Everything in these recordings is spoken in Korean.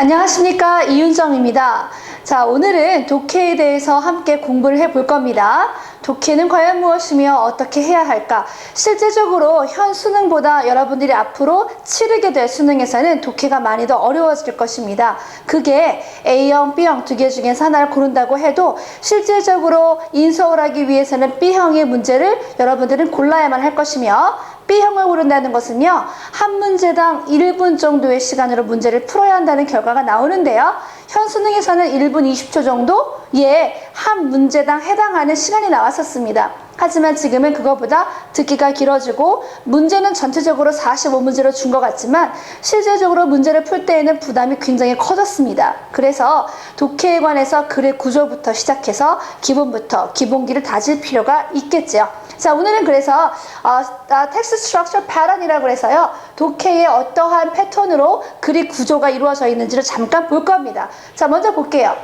안녕하십니까, 이윤정입니다. 자, 오늘은 독해에 대해서 함께 공부를 해볼 겁니다. 독해는 과연 무엇이며 어떻게 해야 할까? 실제적으로 현 수능보다 여러분들이 앞으로 치르게 될 수능에서는 독해가 많이 더 어려워질 것입니다. 그게 A형, B형 두 개 중에서 하나를 고른다고 해도 실질적으로 인서울 하기 위해서는 B형의 문제를 여러분들은 골라야만 할 것이며, B형을 고른다는 것은요, 한 문제당 1분 정도의 시간으로 문제를 풀어야 한다는 결과가 나오는데요. 현 수능에서는 1분 20초 정도의 한 문제당 해당하는 시간이 나왔었습니다. 하지만 지금은 그거보다 듣기가 길어지고 문제는 전체적으로 45문제로 준 것 같지만 실제적으로 문제를 풀 때에는 부담이 굉장히 커졌습니다. 그래서 독해에 관해서 글의 구조부터 시작해서 기본부터 기본기를 다질 필요가 있겠죠. 자, 오늘은 그래서 텍스트 스트럭처 패턴이라고 해서요, 독해의 어떠한 패턴으로 글의 구조가 이루어져 있는지를 잠깐 볼 겁니다. 자, 먼저 볼게요.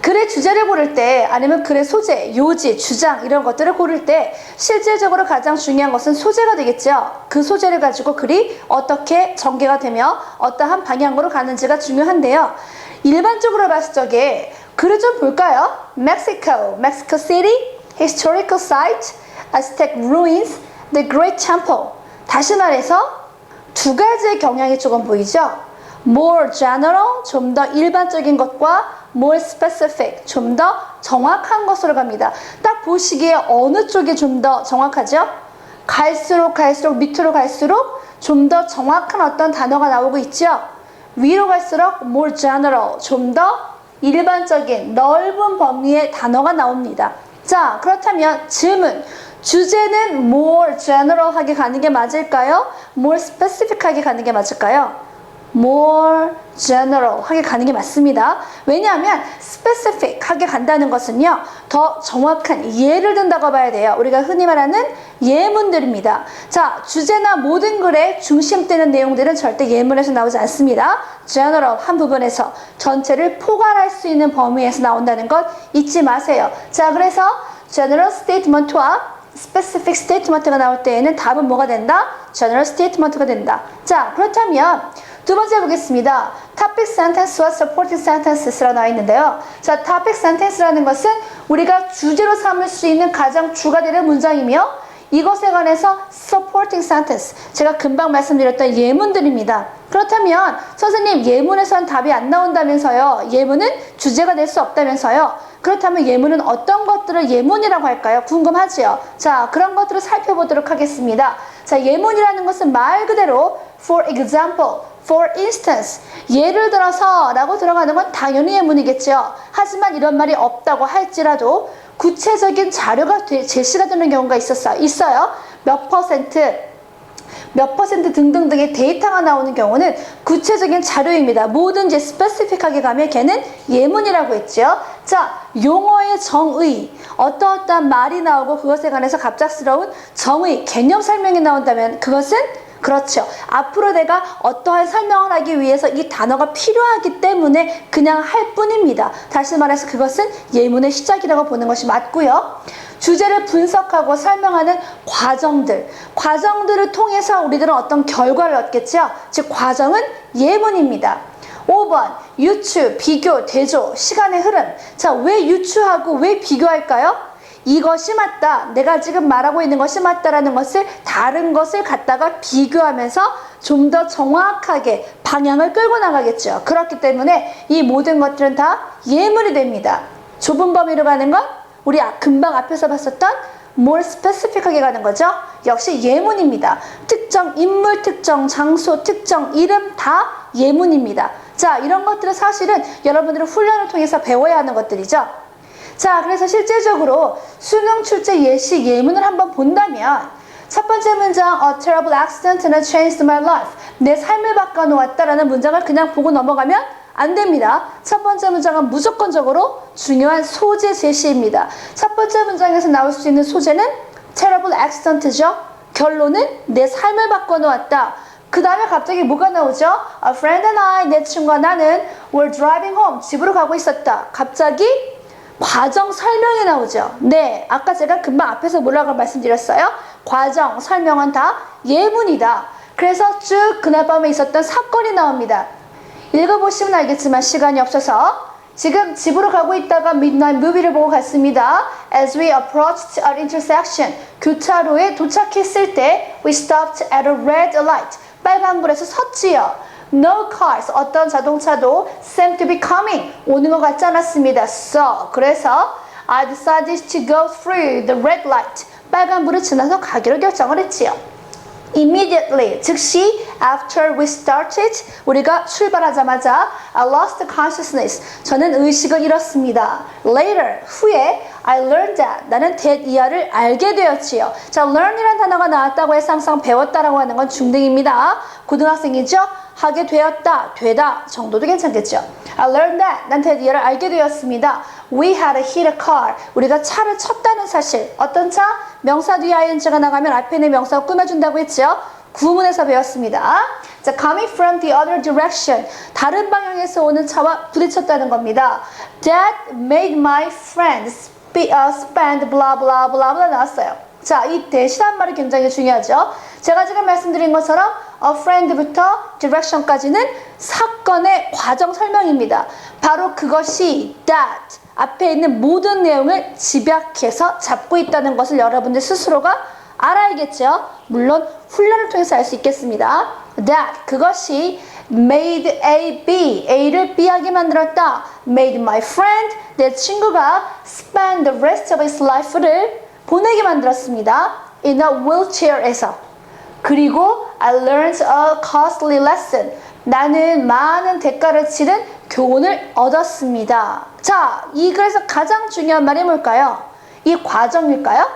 글의 주제를 고를 때, 아니면 글의 소재, 요지, 주장 이런 것들을 고를 때 실질적으로 가장 중요한 것은 소재가 되겠죠. 그 소재를 가지고 글이 어떻게 전개가 되며 어떠한 방향으로 가는지가 중요한데요. 일반적으로 봤을 적에 글을 좀 볼까요? Mexico City, Historical Site, Aztec Ruins, The Great Temple. 다시 말해서 두 가지의 경향이 조금 보이죠? More general, 좀 더 일반적인 것과 more specific, 좀 더 정확한 것으로 갑니다. 딱 보시기에 어느 쪽이 좀 더 정확하죠? 갈수록 밑으로 갈수록 좀 더 정확한 어떤 단어가 나오고 있죠? 위로 갈수록 more general, 좀 더 일반적인 넓은 범위의 단어가 나옵니다. 자, 그렇다면 질문. 주제는 more general하게 가는 게 맞을까요? more specific하게 가는 게 맞을까요? more general하게 가는 게 맞습니다. 왜냐하면 specific하게 간다는 것은요, 더 정확한 예를 든다고 봐야 돼요. 우리가 흔히 말하는 예문들입니다. 자, 주제나 모든 글에 중심되는 내용들은 절대 예문에서 나오지 않습니다. general 한 부분에서 전체를 포괄할 수 있는 범위에서 나온다는 것 잊지 마세요. 자, 그래서 general statement와 specific statement가 나올 때에는 답은 뭐가 된다? general statement가 된다. 자, 그렇다면 두 번째 보겠습니다. topic sentence와 supporting sentences라고 나와 있는데요. 자, topic sentence라는 것은 우리가 주제로 삼을 수 있는 가장 주가 되는 문장이며, 이것에 관해서 supporting sentence, 제가 금방 말씀드렸던 예문들입니다. 그렇다면 선생님, 예문에서는 답이 안 나온다면서요? 예문은 주제가 될 수 없다면서요? 그렇다면 예문은 어떤 것들을 예문이라고 할까요? 궁금하지요? 자, 그런 것들을 살펴보도록 하겠습니다. 자, 예문이라는 것은 말 그대로 for example, for instance, 예를 들어서 라고 들어가는 건 당연히 예문이겠죠. 하지만 이런 말이 없다고 할지라도 구체적인 자료가 제시가 되는 경우가 있어요. 몇 퍼센트 등등등의 데이터가 나오는 경우는 구체적인 자료입니다. 뭐든지 스페시픽하게 가면 걔는 예문이라고 했죠. 자, 용어의 정의, 어떠한 말이 나오고 그것에 관해서 갑작스러운 정의, 개념 설명이 나온다면 그것은 그렇죠. 앞으로 내가 어떠한 설명을 하기 위해서 이 단어가 필요하기 때문에 그냥 할 뿐입니다. 다시 말해서 그것은 예문의 시작이라고 보는 것이 맞고요. 주제를 분석하고 설명하는 과정들을 통해서 우리들은 어떤 결과를 얻겠죠. 즉, 과정은 예문입니다. 5번, 유추, 비교, 대조, 시간의 흐름. 자, 왜 유추하고 왜 비교할까요? 이것이 맞다, 내가 지금 말하고 있는 것이 맞다라는 것을 다른 것을 갖다가 비교하면서 좀 더 정확하게 방향을 끌고 나가겠죠. 그렇기 때문에 이 모든 것들은 다 예문이 됩니다. 좁은 범위로 가는 것, 우리 금방 앞에서 봤었던 more specific하게 가는 거죠. 역시 예문입니다. 특정 인물, 특정 장소, 특정 이름 다 예문입니다. 자, 이런 것들은 사실은 여러분들은 훈련을 통해서 배워야 하는 것들이죠. 자, 그래서 실제적으로 수능 출제 예시 예문을 한번 본다면 첫 번째 문장 A terrible accident changed my life, 내 삶을 바꿔놓았다라는 문장을 그냥 보고 넘어가면 안 됩니다. 첫 번째 문장은 무조건적으로 중요한 소재 제시입니다. 첫 번째 문장에서 나올 수 있는 소재는 terrible accident죠. 결론은 내 삶을 바꿔놓았다. 그 다음에 갑자기 뭐가 나오죠? A friend and I, 내 친구와 나는 were driving home, 집으로 가고 있었다. 갑자기 과정 설명이 나오죠. 네, 아까 제가 금방 앞에서 뭐라고 말씀드렸어요? 과정, 설명은 다 예문이다. 그래서 쭉 그날 밤에 있었던 사건이 나옵니다. 읽어보시면 알겠지만 시간이 없어서 지금 집으로 가고 있다가 midnight movie를 보고 갔습니다. As we approached an intersection, 교차로에 도착했을 때 we stopped at a red light. 빨간불에서 섰지요. No cars, 어떤 자동차도 seemed to be coming, 오는 것 같지 않았습니다. So, 그래서 I decided to go through the red light. 빨간불을 지나서 가기로 결정을 했지요. Immediately, 즉시 after we started, 우리가 출발하자마자 I lost consciousness. 저는 의식을 잃었습니다. Later, 후에 I learned that. 나는 that 이하를 알게 되었지요. 자, learn이라는 단어가 나왔다고 해서 항상 배웠다라고 하는 건 중등입니다. 고등학생이죠? 하게 되었다, 되다 정도도 괜찮겠죠. I learned that. 난 that 이하를 알게 되었습니다. We had hit a car. 우리가 차를 쳤다는 사실. 어떤 차? 명사 뒤에 ing가 나가면 앞에 있는 명사가 꾸며준다고 했죠. 구문에서 배웠습니다. 자, coming from the other direction. 다른 방향에서 오는 차와 부딪혔다는 겁니다. That made my friend spend blah blah blah blah 나왔어요. 자, 이 대시란 말이 굉장히 중요하죠. 제가 지금 말씀드린 것처럼 a friend부터 direction까지는 사건의 과정 설명입니다. 바로 그것이 that 앞에 있는 모든 내용을 집약해서 잡고 있다는 것을 여러분들 스스로가 알아야겠죠. 물론 훈련을 통해서 알 수 있겠습니다. That 그것이 made A B A를 B하게 만들었다. Made my friend 내 친구가 spend the rest of his life를 보내게 만들었습니다. In a wheelchair에서. 그리고 I learned a costly lesson. 나는 많은 대가를 치른 교훈을 얻었습니다. 자, 이 글에서 가장 중요한 말이 뭘까요? 이 과정일까요?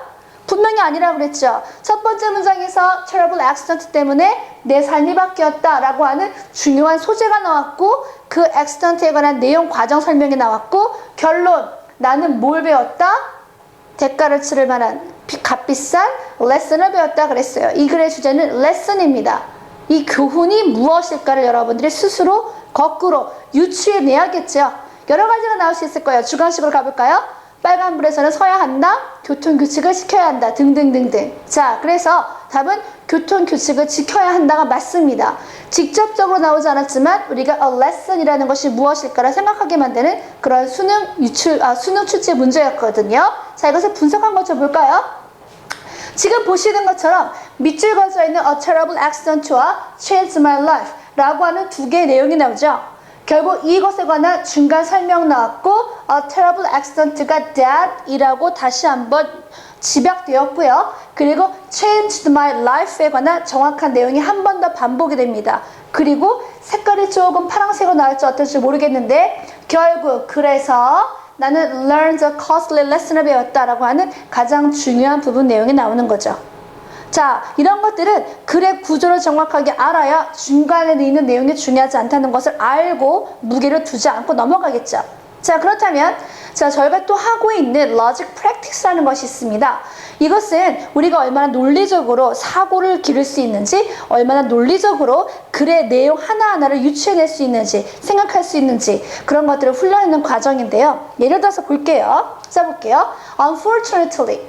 분명히 아니라고 그랬죠. 첫 번째 문장에서 terrible accident 때문에 내 삶이 바뀌었다 라고 하는 중요한 소재가 나왔고 그 accident에 관한 내용 과정 설명이 나왔고 결론 나는 뭘 배웠다? 대가를 치를 만한 값비싼 레슨을 배웠다 그랬어요. 이 글의 주제는 레슨입니다. 이 교훈이 무엇일까를 여러분들이 스스로 거꾸로 유추해내야겠죠. 여러 가지가 나올 수 있을 거예요. 주관식으로 가볼까요? 빨간불에서는 서야 한다, 교통규칙을 지켜야 한다, 등등등등. 자, 그래서 답은 교통규칙을 지켜야 한다가 맞습니다. 직접적으로 나오지 않았지만 우리가 a lesson이라는 것이 무엇일까를 생각하게 만드는 그런 수능 출제 문제였거든요. 자, 이것을 분석한 것 좀 볼까요? 지금 보시는 것처럼 밑줄 그어져 있는 a terrible accident와 changed my life 라고 하는 두 개의 내용이 나오죠. 결국 이것에 관한 중간 설명 나왔고 a terrible accident가 that이라고 다시 한번 집약되었고요. 그리고 changed my life에 관한 정확한 내용이 한 번 더 반복이 됩니다. 그리고 색깔이 조금 파란색으로 나올지 어떨지 모르겠는데 결국 그래서 나는 learned a costly lesson을 배웠다라고 하는 가장 중요한 부분 내용이 나오는 거죠. 자, 이런 것들은 글의 구조를 정확하게 알아야 중간에 있는 내용이 중요하지 않다는 것을 알고 무게를 두지 않고 넘어가겠죠. 자, 그렇다면 자, 저희가 또 하고 있는 logic practice라는 것이 있습니다. 이것은 우리가 얼마나 논리적으로 사고를 기를 수 있는지, 얼마나 논리적으로 글의 내용 하나하나를 유추해낼 수 있는지, 생각할 수 있는지 그런 것들을 훈련하는 과정인데요. 예를 들어서 볼게요. 써볼게요. Unfortunately,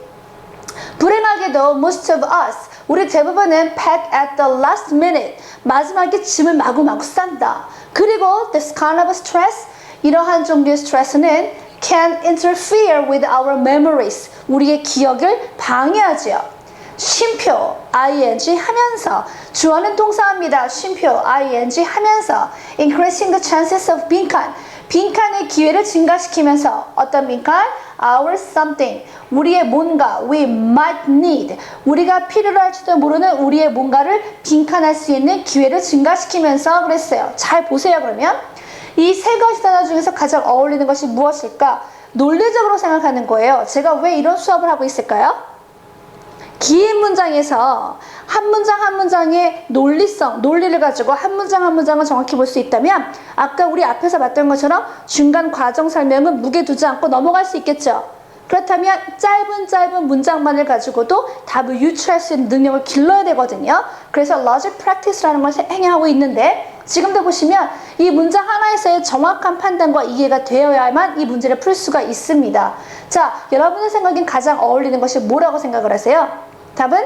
불행하게도 most of us, 우리 대부분은 pack at the last minute, 마지막에 짐을 마구마구 싼다. 그리고 this kind of stress, 이러한 종류의 스트레스는 can interfere with our memories, 우리의 기억을 방해하지요. 쉼표, ing 하면서, 주어는 동사입니다. 쉼표, ing 하면서, increasing the chances of 빈칸, 빈칸의 기회를 증가시키면서, 어떤 빈칸? our something, 우리의 뭔가, we might need, 우리가 필요로 할지도 모르는 우리의 뭔가를 빈칸할 수 있는 기회를 증가시키면서 그랬어요. 잘 보세요. 그러면 이 세 가지 단어 중에서 가장 어울리는 것이 무엇일까? 논리적으로 생각하는 거예요. 제가 왜 이런 수업을 하고 있을까요? 긴 문장에서 한 문장 한 문장의 논리성, 논리를 가지고 한 문장 한 문장을 정확히 볼 수 있다면 아까 우리 앞에서 봤던 것처럼 중간 과정 설명은 무게 두지 않고 넘어갈 수 있겠죠. 그렇다면 짧은 문장만을 가지고도 답을 유추할 수 있는 능력을 길러야 되거든요. 그래서 logic practice라는 것을 행하고 있는데 지금도 보시면 이 문장 하나에서의 정확한 판단과 이해가 되어야만 이 문제를 풀 수가 있습니다. 자, 여러분의 생각엔 가장 어울리는 것이 뭐라고 생각을 하세요? 답은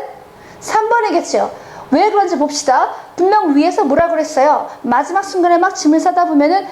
3번이겠죠. 왜 그런지 봅시다. 분명 위에서 뭐라 그랬어요? 마지막 순간에 막 짐을 싸다 보면은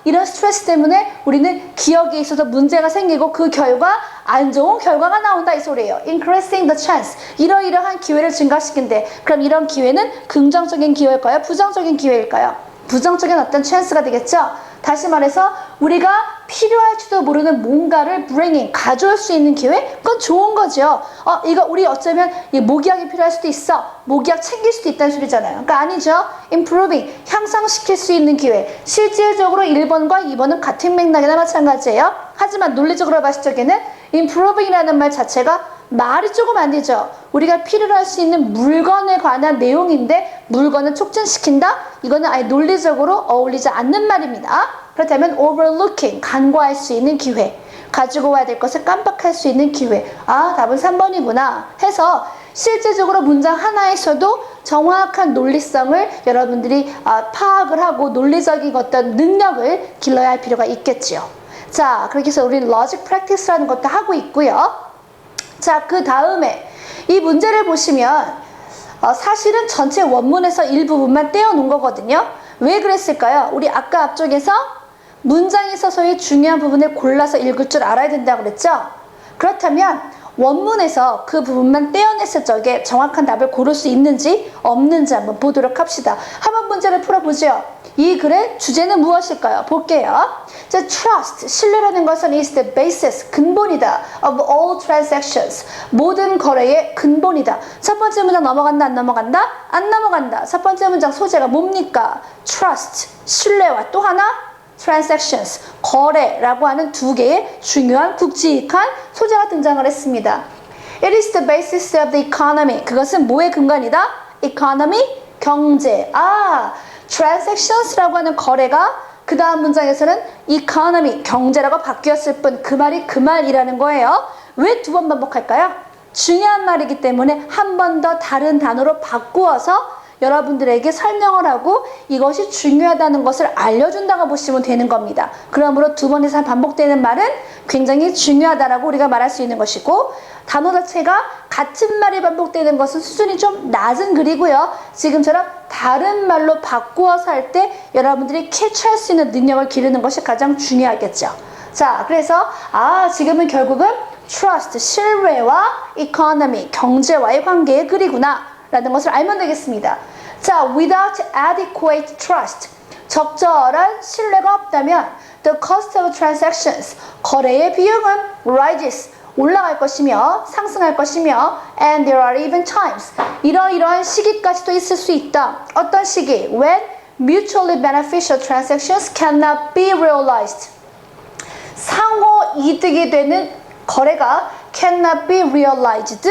이런 스트레스 때문에 우리는 기억에 있어서 문제가 생기고 그 결과 안 좋은 결과가 나온다 이 소리예요. Increasing the chance. 이러이러한 기회를 증가시킨대. 그럼 이런 기회는 긍정적인 기회일까요? 부정적인 기회일까요? 부정적인 어떤 찬스가 되겠죠? 다시 말해서 우리가 필요할지도 모르는 뭔가를 bringing, 가져올 수 있는 기회? 그건 좋은 거죠. 이거 우리 어쩌면 모기약이 필요할 수도 있어. 모기약 챙길 수도 있다는 소리잖아요. 그러니까 아니죠. improving, 향상시킬 수 있는 기회. 실질적으로 1번과 2번은 같은 맥락이나 마찬가지예요. 하지만 논리적으로 봤을 적에는 improving이라는 말 자체가 말이 조금 안 되죠. 우리가 필요로 할 수 있는 물건에 관한 내용인데 물건을 촉진시킨다? 이거는 아예 논리적으로 어울리지 않는 말입니다. 그렇다면 overlooking, 간과할 수 있는 기회. 가지고 와야 될 것을 깜빡할 수 있는 기회. 답은 3번이구나 해서 실제적으로 문장 하나에서도 정확한 논리성을 여러분들이 파악을 하고 논리적인 어떤 능력을 길러야 할 필요가 있겠죠. 자, 그렇게 해서 우리는 logic practice라는 것도 하고 있고요. 자, 그 다음에 이 문제를 보시면 사실은 전체 원문에서 일부분만 떼어놓은 거거든요. 왜 그랬을까요? 우리 아까 앞쪽에서 문장에 있어서의 중요한 부분을 골라서 읽을 줄 알아야 된다고 그랬죠? 그렇다면 원문에서 그 부분만 떼어냈을 적에 정확한 답을 고를 수 있는지 없는지 한번 보도록 합시다. 한번 문제를 풀어보죠. 이 글의 주제는 무엇일까요? 볼게요. 자, trust, 신뢰라는 것은 is the basis, 근본이다. of all transactions, 모든 거래의 근본이다. 첫 번째 문장 넘어간다, 안 넘어간다? 안 넘어간다. 첫 번째 문장 소재가 뭡니까? trust, 신뢰와 또 하나? transactions, 거래라고 하는 두 개의 중요한 굵직한 소재가 등장을 했습니다. It is the basis of the economy. 그것은 뭐의 근간이다? economy, 경제. transactions라고 하는 거래가 그 다음 문장에서는 economy, 경제라고 바뀌었을 뿐 그 말이 그 말이라는 거예요. 왜 두 번 반복할까요? 중요한 말이기 때문에 한 번 더 다른 단어로 바꾸어서 여러분들에게 설명을 하고 이것이 중요하다는 것을 알려준다고 보시면 되는 겁니다. 그러므로 두 번 이상 반복되는 말은 굉장히 중요하다라고 우리가 말할 수 있는 것이고 단어 자체가 같은 말이 반복되는 것은 수준이 좀 낮은 글이고요. 지금처럼 다른 말로 바꾸어서 할 때 여러분들이 캐치할 수 있는 능력을 기르는 것이 가장 중요하겠죠. 자, 그래서 지금은 결국은 trust, 신뢰와 economy, 경제와의 관계의 글이구나 라는 것을 알면 되겠습니다. 자, without adequate trust, 적절한 신뢰가 없다면 the cost of transactions, 거래의 비용은 rises, 올라갈 것이며 상승할 것이며 and there are even times, 이러이러한 시기까지도 있을 수 있다. 어떤 시기? When mutually beneficial transactions cannot be realized, 상호 이득이 되는 거래가 cannot be realized,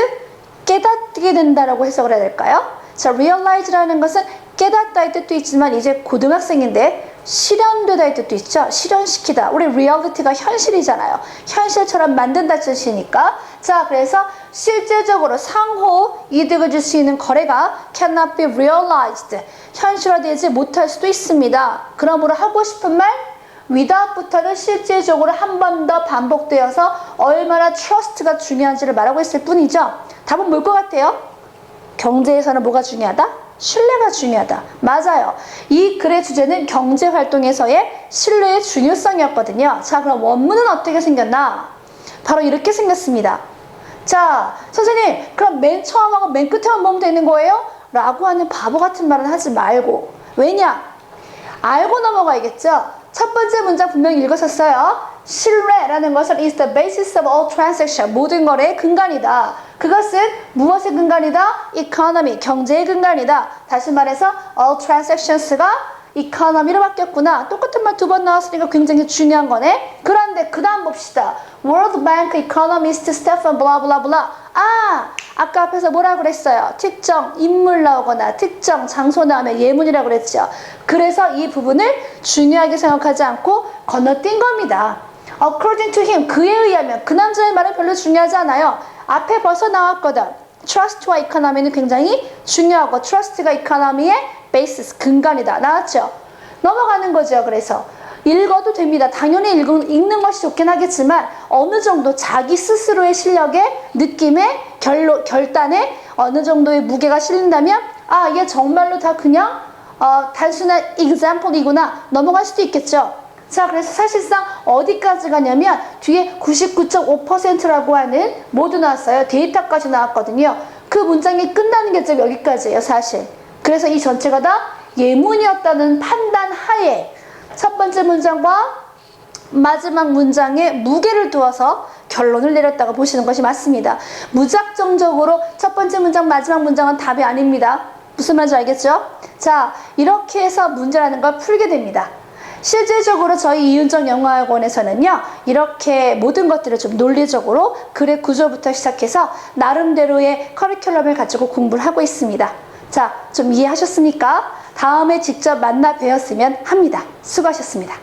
깨닫게 된다라고 해석을 해야 될까요? 자, realize라는 것은 깨닫다의 뜻도 있지만 이제 고등학생인데 실현되다의 뜻도 있죠. 실현시키다. 우리 reality가 현실이잖아요. 현실처럼 만든다 뜻이니까. 자, 그래서 실제적으로 상호 이득을 줄 수 있는 거래가 cannot be realized, 현실화되지 못할 수도 있습니다. 그러므로 하고 싶은 말 without부터는 실질적으로 한 번 더 반복되어서 얼마나 trust가 중요한지를 말하고 있을 뿐이죠. 답은 뭘 것 같아요? 경제에서는 뭐가 중요하다? 신뢰가 중요하다. 맞아요. 이 글의 주제는 경제활동에서의 신뢰의 중요성이었거든요. 자, 그럼 원문은 어떻게 생겼나? 바로 이렇게 생겼습니다. 자, 선생님, 그럼 맨 처음하고 맨 끝에만 보면 되는 거예요? 라고 하는 바보 같은 말은 하지 말고. 왜냐? 알고 넘어가야겠죠? 첫 번째 문장 분명히 읽으셨어요. 신뢰라는 것은 is the basis of all transaction, 모든 거래의 근간이다. 그것은 무엇의 근간이다? economy, 경제의 근간이다. 다시 말해서 all transactions가 economy로 바뀌었구나. 똑같은 말 두 번 나왔으니까 굉장히 중요한 거네. 그런데 그 다음 봅시다. World Bank economist Stephen blah blah blah. 아까 앞에서 뭐라 그랬어요? 특정 인물 나오거나 특정 장소 나오면 예문이라고 그랬죠. 그래서 이 부분을 중요하게 생각하지 않고 건너뛴 겁니다. According to him, 그에 의하면, 그 남자의 말은 별로 중요하지 않아요. 앞에 벌써 나왔거든. Trust와 economy는 굉장히 중요하고 Trust가 economy의 basis, 근간이다. 나왔죠? 넘어가는 거죠. 그래서 읽어도 됩니다. 당연히 읽는 것이 좋긴 하겠지만 어느 정도 자기 스스로의 실력에, 느낌에, 결단에 어느 정도의 무게가 실린다면 아, 얘 정말로 다 그냥 단순한 example이구나 넘어갈 수도 있겠죠. 자, 그래서 사실상 어디까지 가냐면 뒤에 99.5%라고 하는 모두 나왔어요. 데이터까지 나왔거든요. 그 문장이 끝나는 게 지금 여기까지예요, 사실. 그래서 이 전체가 다 예문이었다는 판단 하에 첫 번째 문장과 마지막 문장에 무게를 두어서 결론을 내렸다고 보시는 것이 맞습니다. 무작정적으로 첫 번째 문장, 마지막 문장은 답이 아닙니다. 무슨 말인지 알겠죠? 자, 이렇게 해서 문제라는 걸 풀게 됩니다. 실질적으로 저희 이윤정 영어학원에서는요, 이렇게 모든 것들을 좀 논리적으로 글의 구조부터 시작해서 나름대로의 커리큘럼을 가지고 공부를 하고 있습니다. 자, 좀 이해하셨습니까? 다음에 직접 만나 뵈었으면 합니다. 수고하셨습니다.